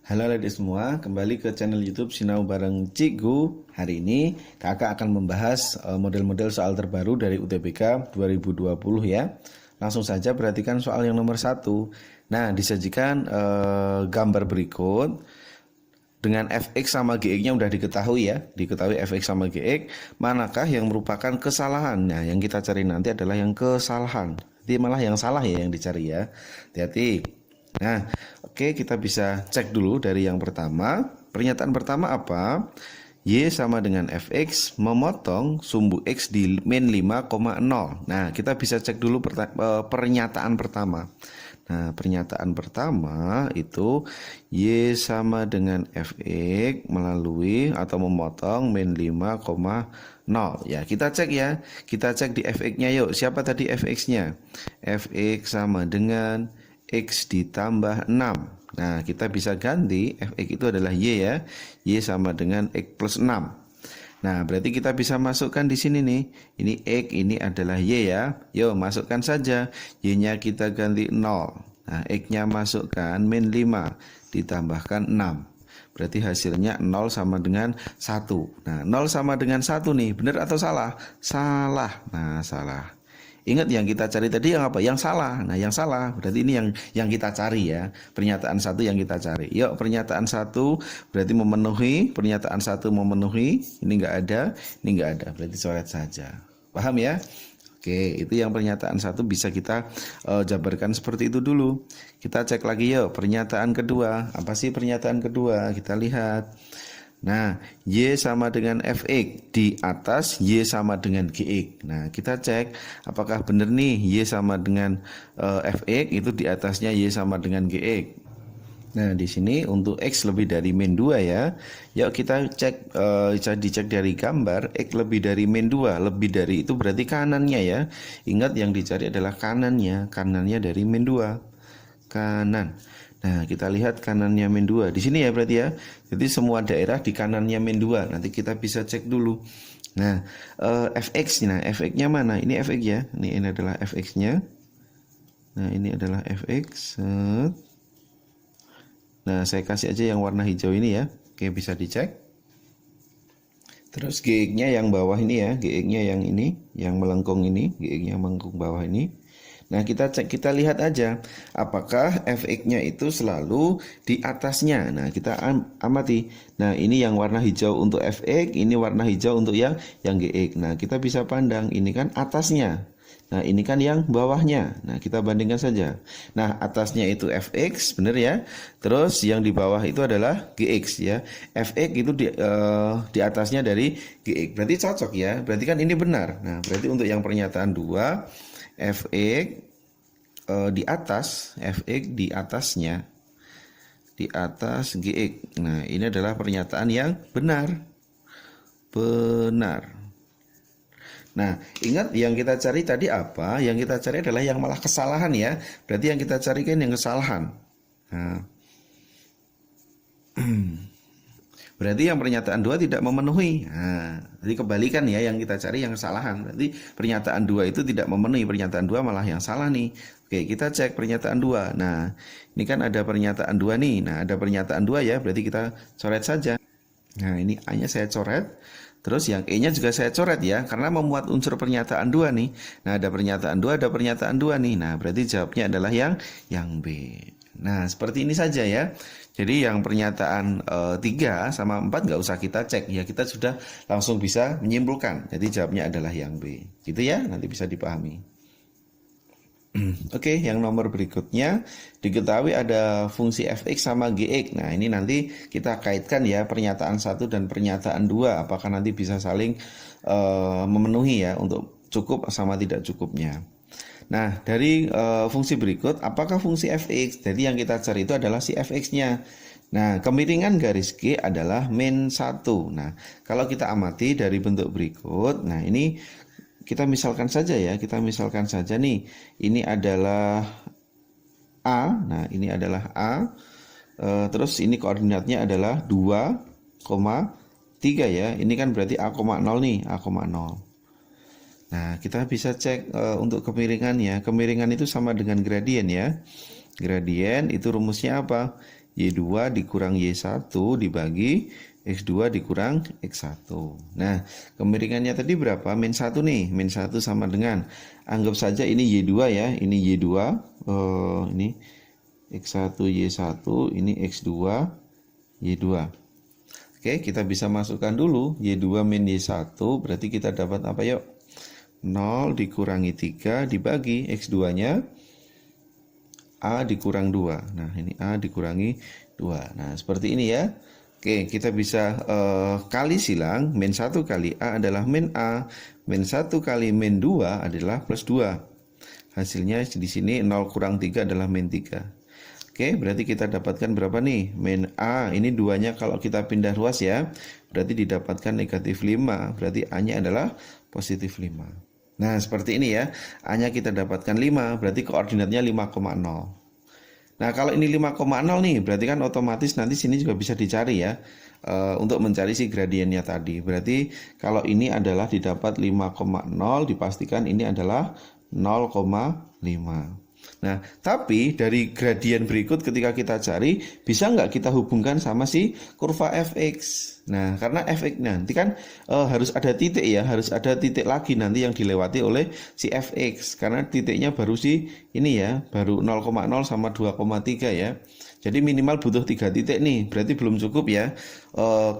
Halo adik semua, kembali ke channel YouTube Sinau Bareng Cikgu. Hari ini kakak akan membahas model-model soal terbaru dari UTBK 2020 ya. Langsung saja perhatikan soal yang nomor 1. Nah, disajikan gambar berikut dengan fx sama gx-nya udah diketahui ya. Diketahui fx sama gx, manakah yang merupakan kesalahan? Nah, yang kita cari nanti adalah yang kesalahan. Jadi malah yang salah ya yang dicari ya. Hati-hati. Nah, oke, kita bisa cek dulu dari yang pertama. Pernyataan pertama apa? Y sama dengan fx memotong sumbu x di min 5,0. Nah, kita bisa cek dulu pernyataan pertama. Nah, pernyataan pertama itu Y sama dengan fx melalui atau memotong min 5,0. Ya, kita cek ya. Kita cek di fx-nya yuk. Siapa tadi fx-nya? Fx sama dengan X ditambah 6. Nah, kita bisa ganti fx itu adalah Y ya. Y sama dengan X plus 6. Nah, berarti kita bisa masukkan di sini nih. Ini X, ini adalah Y ya. Yuk, masukkan saja. Y-nya kita ganti 0. Nah, X-nya masukkan min 5 ditambahkan 6. Berarti hasilnya 0 sama dengan 1. Nah, 0 sama dengan 1 nih. Benar atau salah? Salah. Nah, salah. Ingat yang kita cari tadi yang apa? Yang salah. Nah, yang salah. Berarti ini yang kita cari ya. Pernyataan 1 yang kita cari. Yuk, pernyataan 1 berarti memenuhi. Pernyataan 1 memenuhi. Ini enggak ada, ini enggak ada. Berarti coret saja. Paham ya? Oke, itu yang pernyataan 1 bisa kita jabarkan seperti itu dulu. Kita cek lagi yuk. Pernyataan kedua. Apa sih pernyataan kedua? Kita lihat. Nah, Y sama dengan fx di atas Y sama dengan gx. Nah, kita cek apakah benar nih Y sama dengan fx itu di atasnya Y sama dengan gx. Nah, di sini untuk X lebih dari min 2 ya. Yuk kita cek, bisa dicek dari gambar X lebih dari min 2. Lebih dari itu berarti kanannya ya. Ingat yang dicari adalah kanannya. Kanannya dari min 2. Kanan. Nah, kita lihat kanannya min 2. Di sini ya berarti ya. Jadi semua daerah di kanannya min 2. Nanti kita bisa cek dulu. Nah, fx. Nah, fx-nya mana? Ini fx ya. Ini adalah fx-nya. Nah, ini adalah fx. Nah, saya kasih aja yang warna hijau ini ya. Oke, bisa dicek. Terus gx-nya yang bawah ini ya. Gx-nya yang ini, yang melengkung ini. Gx-nya melengkung bawah ini. Nah, kita cek, kita lihat aja apakah fx-nya itu selalu di atasnya. Nah, kita amati. Nah, ini yang warna hijau untuk fx, ini warna hijau untuk yang gx. Nah, kita bisa pandang ini kan atasnya. Nah, ini kan yang bawahnya. Nah, kita bandingkan saja. Nah, atasnya itu fx, benar ya. Terus yang di bawah itu adalah gx ya. Fx itu di atasnya dari gx. Berarti cocok ya. Berarti kan ini benar. Nah, berarti untuk yang pernyataan 2 fx di atas, fx di atasnya, di atas gx. Nah, ini adalah pernyataan yang benar. Benar. Nah, ingat yang kita cari tadi apa? Yang kita cari adalah yang malah kesalahan ya. Berarti yang kita cari kan yang kesalahan. Nah, berarti yang pernyataan 2 tidak memenuhi. Nah, jadi kebalikan ya, yang kita cari yang kesalahan. Berarti pernyataan 2 itu tidak memenuhi. Pernyataan 2 malah yang salah nih. Oke, kita cek pernyataan 2. Nah, ini kan ada pernyataan 2 nih. Nah, ada pernyataan 2 ya, berarti kita coret saja. Nah, ini A-nya saya coret. Terus yang E-nya juga saya coret ya, karena memuat unsur pernyataan 2 nih. Nah, ada pernyataan 2, ada pernyataan 2 nih. Nah, berarti jawabnya adalah yang B. Nah, seperti ini saja ya. Jadi yang pernyataan 3 sama 4 nggak usah kita cek ya, kita sudah langsung bisa menyimpulkan. Jadi jawabnya adalah yang B. Gitu ya, nanti bisa dipahami. Oke, yang nomor berikutnya diketahui ada fungsi fx sama gx. Nah, ini nanti kita kaitkan ya pernyataan 1 dan pernyataan 2. Apakah nanti bisa saling memenuhi ya untuk cukup sama tidak cukupnya. Nah, dari fungsi berikut, apakah fungsi fx? Jadi yang kita cari itu adalah si fx-nya. Nah, kemiringan garis G adalah min 1. Nah, kalau kita amati dari bentuk berikut, nah ini kita misalkan saja ya, kita misalkan saja nih, ini adalah A, nah ini adalah A, terus ini koordinatnya adalah 2,3 ya, ini kan berarti A,0 nih, A,0. Nah, kita bisa cek untuk kemiringan ya, kemiringan itu sama dengan gradien ya. Gradien itu rumusnya apa? Y2 dikurang Y1 dibagi X2 dikurang X1. Nah, kemiringannya tadi berapa? Min 1 nih. Min 1 sama dengan, anggap saja ini Y2 ya. Ini Y2, ini X1 Y1, ini X2 Y2. Oke, kita bisa masukkan dulu Y2 min Y1, berarti kita dapat apa yuk? 0 dikurangi 3 dibagi X2-nya A dikurang 2. Nah, ini A dikurangi 2. Nah, seperti ini ya. Oke, kita bisa kali silang. Min 1 kali A adalah min A. Min 1 kali min 2 adalah plus 2. Hasilnya di sini 0 kurang 3 adalah min 3. Oke, berarti kita dapatkan berapa nih? Min A, ini 2-nya kalau kita pindah ruas ya. Berarti didapatkan negatif 5. Berarti A-nya adalah positif 5. Nah, seperti ini ya. A-nya kita dapatkan 5. Berarti koordinatnya 5,0. Nah, kalau ini 5,0 nih, berarti kan otomatis nanti sini juga bisa dicari ya, untuk mencari si gradiennya tadi. Berarti kalau ini adalah didapat 5,0, dipastikan ini adalah 0,5. Nah, tapi dari gradien berikut ketika kita cari, bisa nggak kita hubungkan sama si kurva fx? Nah, karena fx nanti kan harus ada titik ya, harus ada titik lagi nanti yang dilewati oleh si fx. Karena titiknya baru si ini ya, baru 0,0 sama 2,3 ya. Jadi minimal butuh 3 titik nih, berarti belum cukup ya.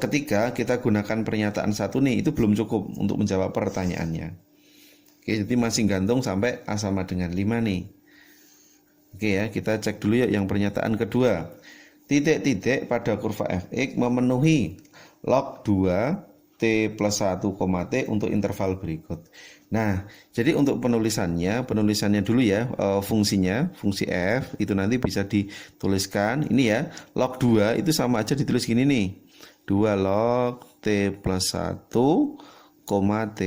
Ketika kita gunakan pernyataan satu nih, itu belum cukup untuk menjawab pertanyaannya. Oke, jadi masih gantung sampai A sama dengan 5 nih. Oke ya, kita cek dulu ya yang pernyataan kedua. Titik-titik pada kurva fx memenuhi log 2 T plus 1, T untuk interval berikut. Nah, jadi untuk penulisannya dulu ya, fungsinya, fungsi f itu nanti bisa dituliskan. Ini ya, log 2 itu sama aja ditulis gini nih. 2 log T plus 1, T.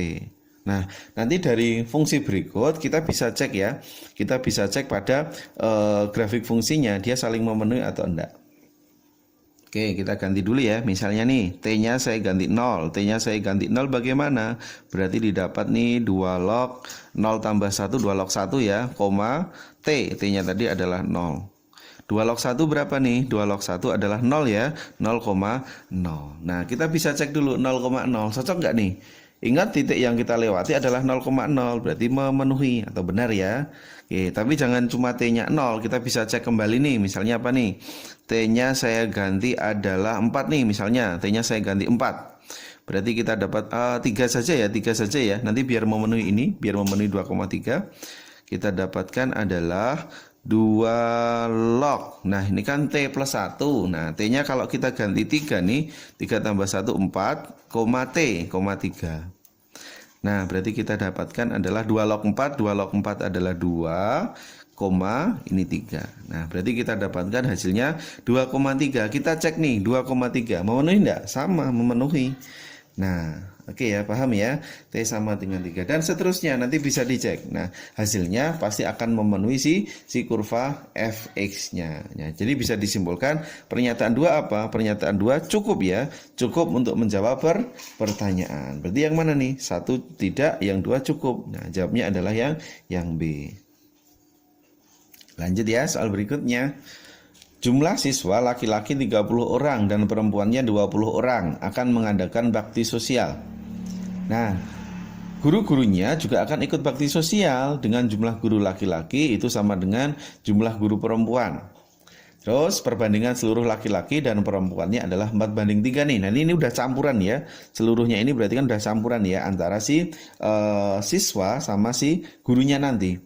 Nah, nanti dari fungsi berikut kita bisa cek ya. Kita bisa cek pada grafik fungsinya, dia saling memenuhi atau enggak. Oke, kita ganti dulu ya. Misalnya nih, T-nya saya ganti 0. T-nya saya ganti 0 bagaimana? Berarti didapat nih 2 log 0 tambah 1, 2 log 1 ya, koma T. T-nya tadi adalah 0. 2 log 1 berapa nih? 2 log 1 adalah 0 ya, 0,0. Nah, kita bisa cek dulu 0,0. Cocok nggak nih? Ingat titik yang kita lewati adalah 0,0, berarti memenuhi atau benar ya. Oke, tapi jangan cuma T-nya 0, kita bisa cek kembali nih. Misalnya apa nih? T-nya saya ganti adalah 4 nih, misalnya T-nya saya ganti 4. Berarti kita dapat 3 saja ya, 3 saja ya. Nanti biar memenuhi ini, biar memenuhi 2,3, kita dapatkan adalah 2 log. Nah, ini kan T plus 1. Nah, T-nya kalau kita ganti 3 nih, 3 tambah 1, 4, T, 3. Nah, berarti kita dapatkan adalah 2 log 4. 2 log 4 adalah 2, ini 3. Nah, berarti kita dapatkan hasilnya 2,3. Kita cek nih, 2,3. Memenuhi enggak? Sama, memenuhi. Nah, oke ya, paham ya? T sama dengan 3 dan seterusnya nanti bisa dicek. Nah, hasilnya pasti akan memenuhi si kurva fx-nya. Ya, jadi bisa disimpulkan pernyataan 2 apa? Pernyataan 2 cukup ya, cukup untuk menjawab pertanyaan. Berarti yang mana nih? 1 tidak, yang 2 cukup. Nah, jawabnya adalah yang B. Lanjut ya, soal berikutnya. Jumlah siswa laki-laki 30 orang dan perempuannya 20 orang akan mengadakan bakti sosial. Nah, guru-gurunya juga akan ikut bakti sosial dengan jumlah guru laki-laki itu sama dengan jumlah guru perempuan. Terus perbandingan seluruh laki-laki dan perempuannya adalah 4:3 nih. Nah, ini udah campuran ya. Seluruhnya ini berarti kan udah campuran ya antara si siswa sama si gurunya nanti.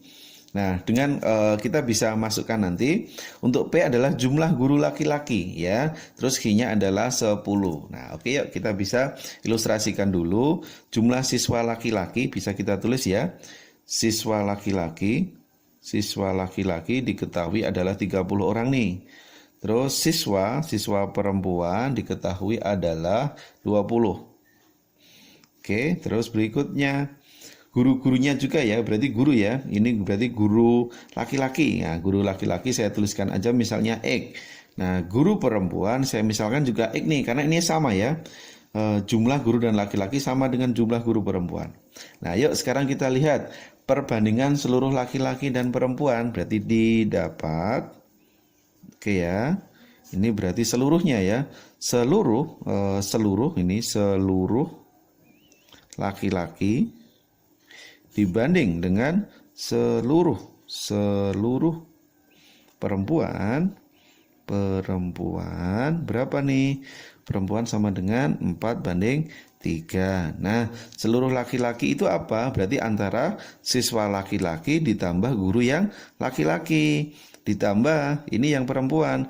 Nah, dengan kita bisa masukkan nanti untuk P adalah jumlah guru laki-laki ya. Terus Q-nya adalah 10. Nah, oke yuk kita bisa ilustrasikan dulu. Jumlah siswa laki-laki bisa kita tulis ya. Siswa laki-laki diketahui adalah 30 orang nih. Terus siswa perempuan diketahui adalah 20. Oke, terus berikutnya guru-gurunya juga ya, berarti guru ya. Ini berarti guru laki-laki. Nah, guru laki-laki saya tuliskan aja misalnya X. Nah, guru perempuan saya misalkan juga X nih, karena ini sama ya. Jumlah guru dan laki-laki sama dengan jumlah guru perempuan. Nah, yuk sekarang kita lihat perbandingan seluruh laki-laki dan perempuan. Berarti didapat, oke ya, Ini berarti seluruhnya ya. Seluruh laki-laki dibanding dengan seluruh perempuan berapa nih? Perempuan sama dengan 4:3. Nah, seluruh laki-laki itu apa? Berarti antara siswa laki-laki ditambah guru yang laki-laki ditambah ini yang perempuan.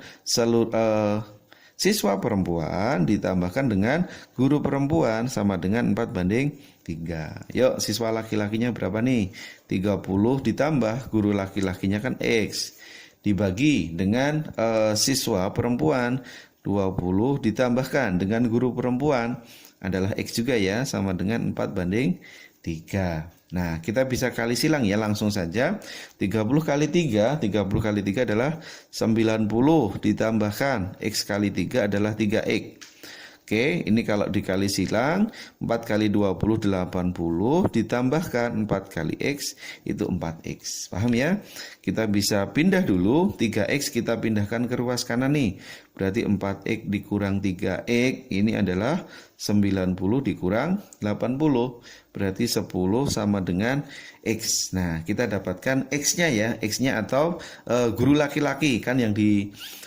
Siswa perempuan ditambahkan dengan guru perempuan sama dengan 4:3. Yuk, siswa laki-lakinya berapa nih? 30 ditambah guru laki-lakinya kan X. Dibagi dengan siswa perempuan 20 ditambahkan dengan guru perempuan adalah X juga ya, sama dengan 4:3. Nah, kita bisa kali silang ya, langsung saja. 30 kali 3 adalah 90 ditambahkan X kali 3 adalah 3X. Oke, ini kalau dikali silang 4 kali 20 80 ditambahkan 4 kali X itu 4X. Paham ya? Kita bisa pindah dulu, 3X kita pindahkan ke ruas kanan nih. Berarti 4X dikurang 3X ini adalah 90 dikurang 80. Berarti 10 sama dengan X. Nah, kita dapatkan X-nya ya, X-nya atau guru laki-laki. Kan yang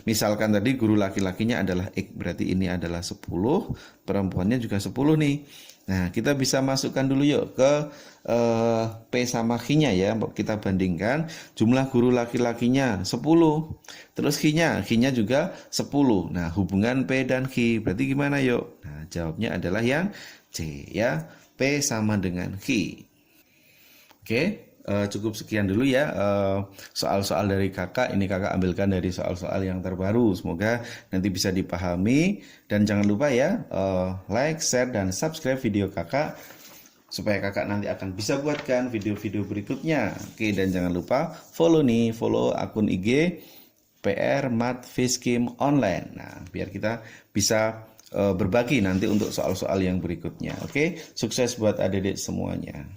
misalkan tadi guru laki-lakinya adalah X. Berarti ini adalah 10, perempuannya juga 10 nih. Nah, kita bisa masukkan dulu yuk ke P sama Q-nya ya. Kita bandingkan jumlah guru laki-lakinya 10. Terus Q-nya juga 10. Nah, hubungan P dan Q berarti gimana yuk? Nah, jawabnya adalah yang C ya. P sama dengan Q. Oke, cukup sekian dulu ya soal-soal dari kakak. Ini kakak ambilkan dari soal-soal yang terbaru. Semoga nanti bisa dipahami. Dan jangan lupa ya, like, share, dan subscribe video kakak supaya kakak nanti akan bisa buatkan video-video berikutnya. Oke, dan jangan lupa follow akun IG PR Mat Fiskim Online. Nah, biar kita bisa berbagi nanti untuk soal-soal yang berikutnya. Oke, sukses buat adik-adik semuanya.